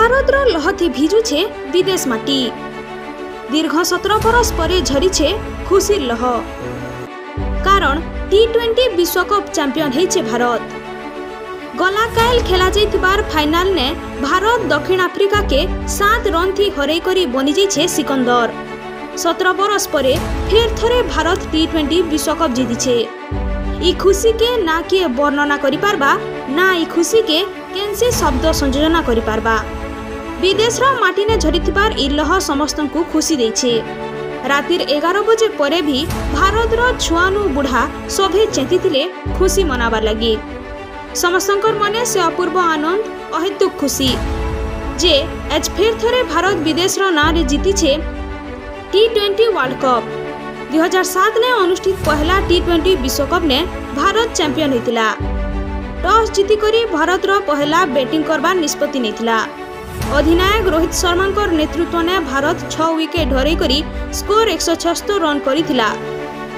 भारतर लहथी भिजुछे विदेश माटी। दीर्घ 17 बरस परे झरीछे खुशी लह, कारण T20 विश्वकप चैंपियन हेइछे भारत। गला कायल खेला जाइतिबार फाइनल ने भारत दक्षिण अफ्रीका के 7 रन थी हरई करी बनी जाइछे सिकंदर। 17 बरस परे फिर थरे भारत T20 विश्वकप जीतिछे। ई खुशी के ना किए वर्णना करि पारबा, ना ई खुशी के केनसी शब्द संयोजन करि पारबा। विदेश रो माटी ने झरीतिबार ई लह समस्तन को खुशी देइछे। रातिर 11 बजे परे भी भारत रो छुआनु बुढ़ा सभे चेतिथिले खुशी मनाबार लगी। समस्तंकर मने से अपूर्व आनंद, अहेतुक खुशी जे आज फिर थरे भारत विदेश रो ना रे जीतिछे T20 वर्ल्ड कप। 2007 ने अनुष्ठित पहला T20 विश्वकप ने भारत चैंपियन होइतिला। टॉस जीति करी भारत रो पहला बैटिंग करबार निष्पत्ति नेतिला। अधिनायक रोहित शर्मा नेतृत्व ने भारत 6 विकेट हरई करी स्कोर 176 रन करिथिला।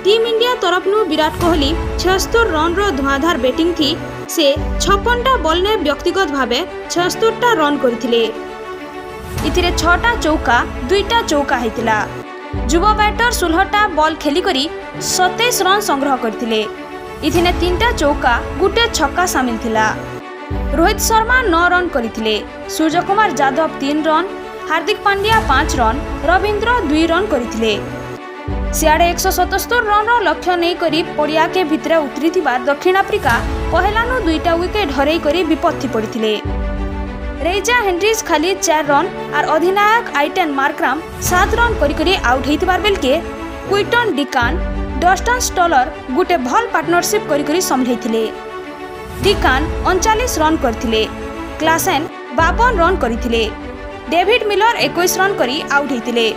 टीम इंडिया तरफनु विराट कोहली 76 रन रो धुआंधार बैटिंग थी से 56टा बॉल ने व्यक्तिगत भावे 76टा रन करथिले। इथिरे 6टा चौका 2टा चौका हेतिला। युव बैटर 16टा बॉल खेली करी 27 रन संग्रह करथिले। इथिने 3टा चौका 1 छक्का शामिल थिला। रोहित शर्मा 9 रन करथिले। Surya Kumar Yadav 3 run, Hardik Pandya 5 run, Ravindra 2 run करथिले। सियाड़े 177 रन रो लक्ष्य नहीं करी पड़िया के भितरे उतरी दक्षिण अफ्रीका पहलानु 2टा विकेट हरई करी विपत्ति पड़िथिले। रेजा हेनरिज खाली 4 रन और अधिनायक आइटन मार्कराम 7 रन करी आउट होइतिबार बेलके क्विंटन डिकान, डस्टन स्टॉलर गुटे भल पार्टनरशिप करी संभैथिले। डिकान 39 रन करथिले, क्लासेन 52 रन करथिले, डेविड मिलर 21 रन करी आउट होइतिले।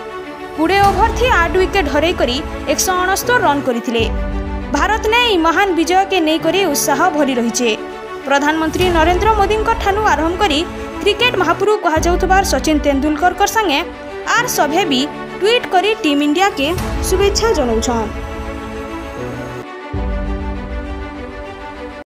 20 ओवर थी 8 विकेट हरई करी 169 रन करथिले। भारत ने ई महान विजय के नहीं करी उत्साह भरी रहिछे। प्रधानमंत्री नरेंद्र मोदी ठानु आरंभ करी क्रिकेट महापुरु कहा जाउतबार सचिन तेंदुलकर संगे आर सभे भी ट्वीट करी टीम इंडिया के शुभेच्छा जनाउछन।